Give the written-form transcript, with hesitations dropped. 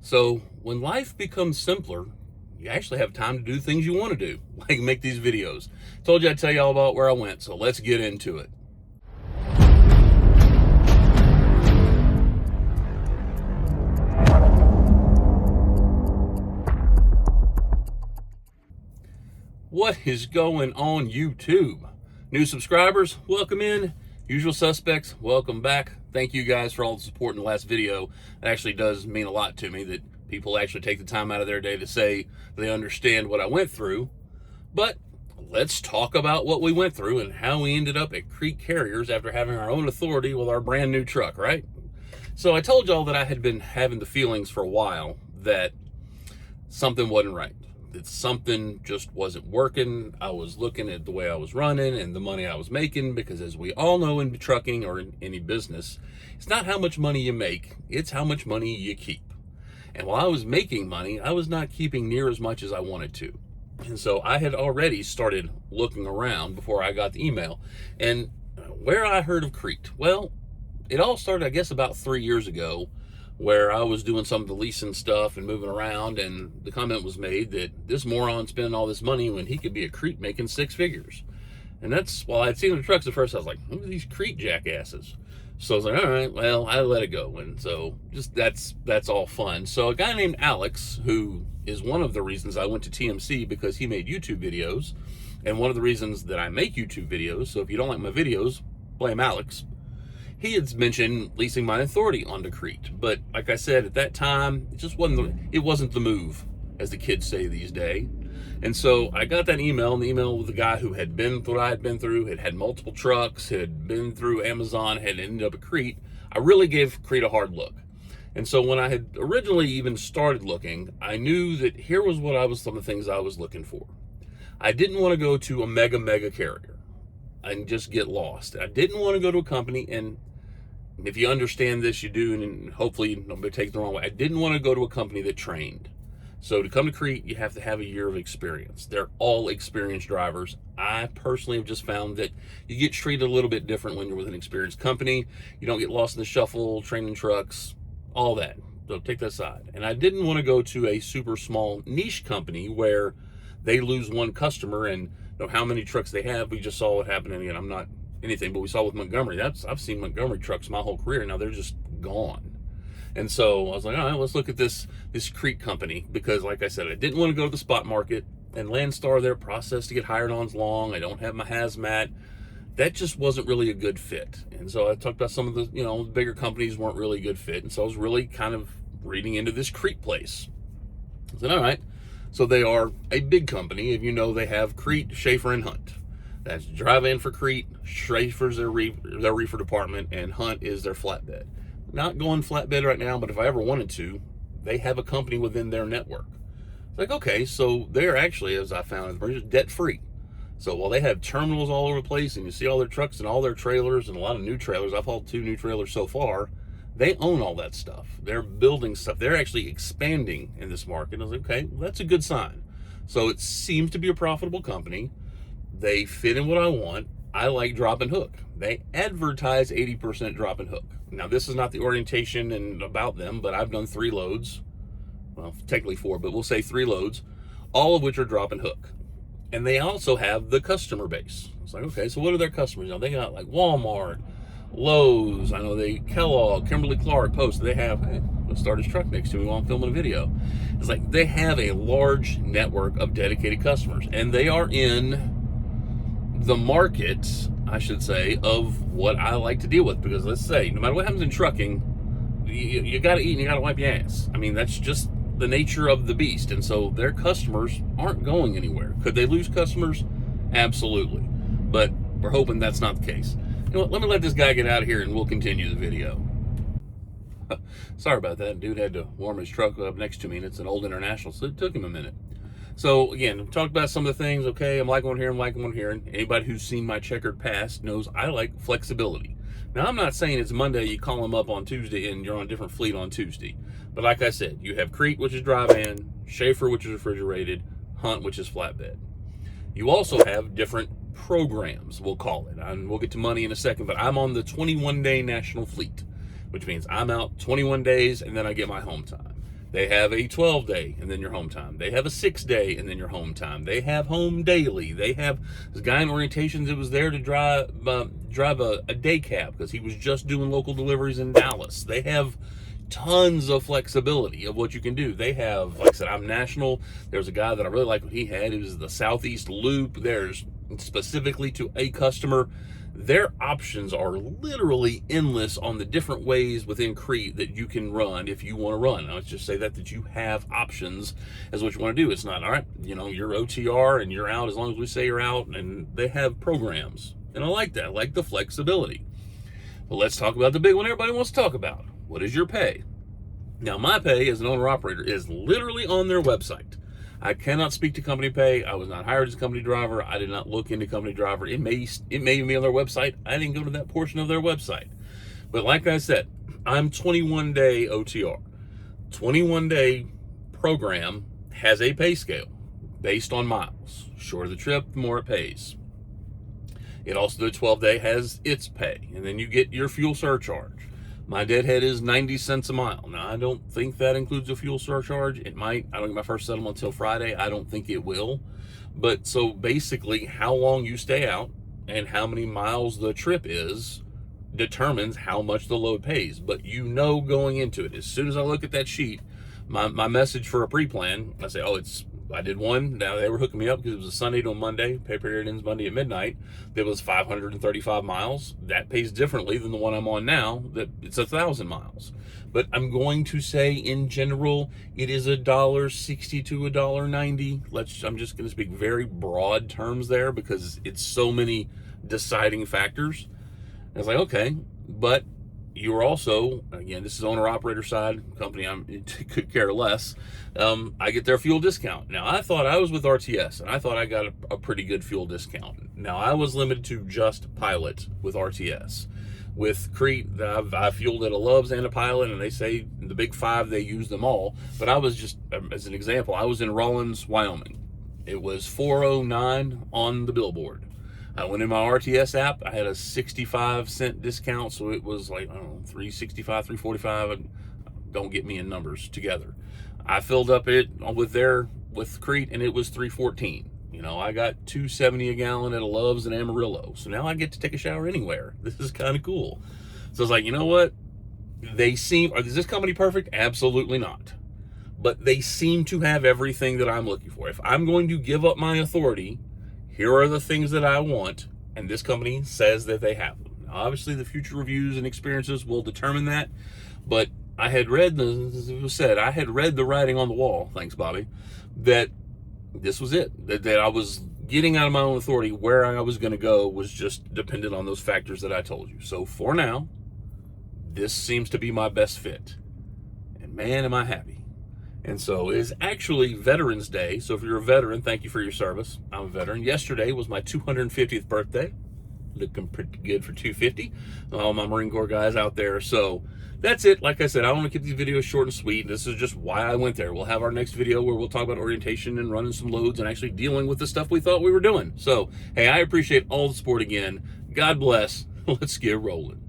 So when life becomes simpler, you actually have time to do things you want to do, like make these videos. Told you I'd tell you all about where I went, so let's get into it. What is going on, YouTube? New subscribers, welcome in. Usual suspects, welcome back. Thank you guys for all the support in the last video. It actually does mean a lot to me that people actually take the time out of their day to say they understand what I went through. But let's talk about what we went through and how we ended up at Creet Carriers after having our own authority with our brand new truck, right? So I told y'all that I had been having the feelings for a while that something wasn't right. That something just wasn't working. I was looking at the way I was running and the money I was making, because as we all know in trucking or in any business, it's not how much money you make, it's how much money you keep. And while I was making money, I was not keeping near as much as I wanted to. And so I had already started looking around before I got the email. And where I heard of Crete, well, it all started, I guess, about 3 years ago, where I was doing some of the leasing stuff and moving around, and the comment was made that this moron spending all this money when he could be at Crete making 6 figures. And that's, well, I'd seen the trucks at first, I was like, who are these Crete jackasses? So I was like, all right, well, I let it go. And so just that's all fun. So a guy named Alex, who is one of the reasons I went to TMC, because he made YouTube videos, and one of the reasons that I make YouTube videos, so if you don't like my videos, blame Alex. He had mentioned leasing my authority onto Crete, but like I said, at that time, it just wasn't the move, as the kids say these days. And so I got that email, and the email with the guy who had been through what I had been through, had multiple trucks, had been through Amazon, had ended up at Crete. I really gave Crete a hard look. And so when I had originally even started looking, I knew that here was some of the things I was looking for. I didn't want to go to a mega carrier and just get lost. I didn't want to go to a company, and if you understand this, you do, and hopefully nobody takes it the wrong way. I didn't want to go to a company that trained. So to come to Crete, you have to have a year of experience. They're all experienced drivers. I personally have just found that you get treated a little bit different when you're with an experienced company. You don't get lost in the shuffle, training trucks, all that. So take that aside. And I didn't want to go to a super small niche company where they lose one customer, and how many trucks they have. We just saw what happened. And again, I'm not anything, but we saw with Montgomery. I've seen Montgomery trucks my whole career. Now they're just gone. And so I was like, all right, let's look at this Creet company, because like I said, I didn't want to go to the spot market. And Landstar, their process to get hired on is long. I don't have my hazmat. That just wasn't really a good fit. And so I talked about some of the, bigger companies weren't really a good fit. And so I was really kind of reading into this Crete place. I said, all right. So they are a big company. If you know, they have Crete, Schaefer, and Hunt. That's drive-in for Crete, Schaefer's their reefer department, and Hunt is their flatbed. Not going flatbed right now, but if I ever wanted to, they have a company within their network. It's like, okay, so they're actually, as I found, debt-free. So while they have terminals all over the place, and you see all their trucks and all their trailers and a lot of new trailers, I've hauled 2 new trailers so far, they own all that stuff. They're building stuff. They're actually expanding in this market. I was like, okay, well, that's a good sign. So it seems to be a profitable company. They fit in what I want. I like drop and hook. They advertise 80% drop and hook. Now, this is not the orientation and about them, but I've done 3 loads. Well, technically 4, but we'll say 3 loads, all of which are drop and hook. And they also have the customer base. It's like, okay, so what are their customers? They got like Walmart, Lowe's, I know Kellogg, Kimberly-Clark, Post. They have, hey, let's start his truck next to me while I'm filming a video. It's like they have a large network of dedicated customers, and they are in the market, I should say, of what I like to deal with. Because let's say, no matter what happens in trucking, you got to eat and you got to wipe your ass. I mean, that's just the nature of the beast. And so their customers aren't going anywhere. Could they lose customers? Absolutely. But we're hoping that's not the case. You know what? Let me let this guy get out of here and we'll continue the video. Sorry about that. Dude had to warm his truck up next to me, and it's an old International, so it took him a minute. So again, I've talked about some of the things. Okay, I'm liking one here, I'm liking one here. And anybody who's seen my checkered past knows I like flexibility. Now, I'm not saying it's Monday, you call them up on Tuesday, and you're on a different fleet on Tuesday. But like I said, you have Crete, which is drive-in, Schaefer, which is refrigerated, Hunt, which is flatbed. You also have different programs, we'll call it. And we'll get to money in a second, but I'm on the 21-day national fleet, which means I'm out 21 days, and then I get my home time. They have a 12-day and then your home time. They have a 6-day and then your home time. They have home daily. They have this guy in orientations that was there to drive a day cab because he was just doing local deliveries in Dallas. They have tons of flexibility of what you can do. They have, like I said, I'm national. There's a guy that I really like what he had. It was the Southeast Loop. There's specifically to a customer. Their options are literally endless on the different ways within Crete that you can run if you want to run. Let's just say that you have options as what you want to do. It's not, all right, you know, you're OTR and you're out as long as we say you're out, and they have programs. And I like that. I like the flexibility. But let's talk about the big one everybody wants to talk about. What is your pay? Now, my pay as an owner-operator is literally on their website. I cannot speak to company pay. I was not hired as a company driver. I did not look into company driver. It may even be on their website. I didn't go to that portion of their website. But like I said, I'm 21-day OTR. 21-day program has a pay scale based on miles. Shorter the trip, the more it pays. It also, the 12-day has its pay, and then you get your fuel surcharge. My deadhead is 90 cents a mile. Now, I don't think that includes a fuel surcharge. It might. I don't get my first settlement until Friday. I don't think it will. But so basically, how long you stay out and how many miles the trip is determines how much the load pays. But you know going into it, as soon as I look at that sheet, my message for a pre-plan, I say, oh, I did one. Now they were hooking me up because it was a Sunday to a Monday. Pay period ends Monday at midnight. That was 535 miles. That pays differently than the one I'm on now. That it's 1,000 miles. But I'm going to say in general, it is $1.60 to $1.90. I'm just going to speak very broad terms there because it's so many deciding factors. And it's like, okay, but you're also, again, this is owner-operator side, company could care less. I get their fuel discount. Now, I thought I was with RTS, and I thought I got a pretty good fuel discount. Now, I was limited to just Pilot with RTS. With Crete, I fueled at a Loves and a Pilot, and they say the big five, they use them all. But I was just, as an example, I was in Rawlins, Wyoming. It was $4.09 on the billboard. I went in my RTS app. I had a 65-cent discount, so it was like, I don't know, $3.65, $3.45. Don't get me in numbers together. I filled up it with Crete, and it was $3.14. You know, I got $2.70 a gallon at a Loves and Amarillo. So now I get to take a shower anywhere. This is kind of cool. So I was like, you know what? Is this company perfect? Absolutely not. But they seem to have everything that I'm looking for. If I'm going to give up my authority, here are the things that I want, and this company says that they have them. Now, obviously, the future reviews and experiences will determine that, but I had read, as it was said, I had read the writing on the wall, thanks, Bobby, that this was it, that I was getting out of my own authority. Where I was going to go was just dependent on those factors that I told you. So for now, this seems to be my best fit, and man, am I happy. And so it is actually Veterans Day. So if you're a veteran, thank you for your service. I'm a veteran. Yesterday was my 250th birthday. Looking pretty good for 250. All my Marine Corps guys out there. So that's it. Like I said, I want to keep these videos short and sweet. This is just why I went there. We'll have our next video where we'll talk about orientation and running some loads and actually dealing with the stuff we thought we were doing. So, hey, I appreciate all the support again. God bless. Let's get rolling.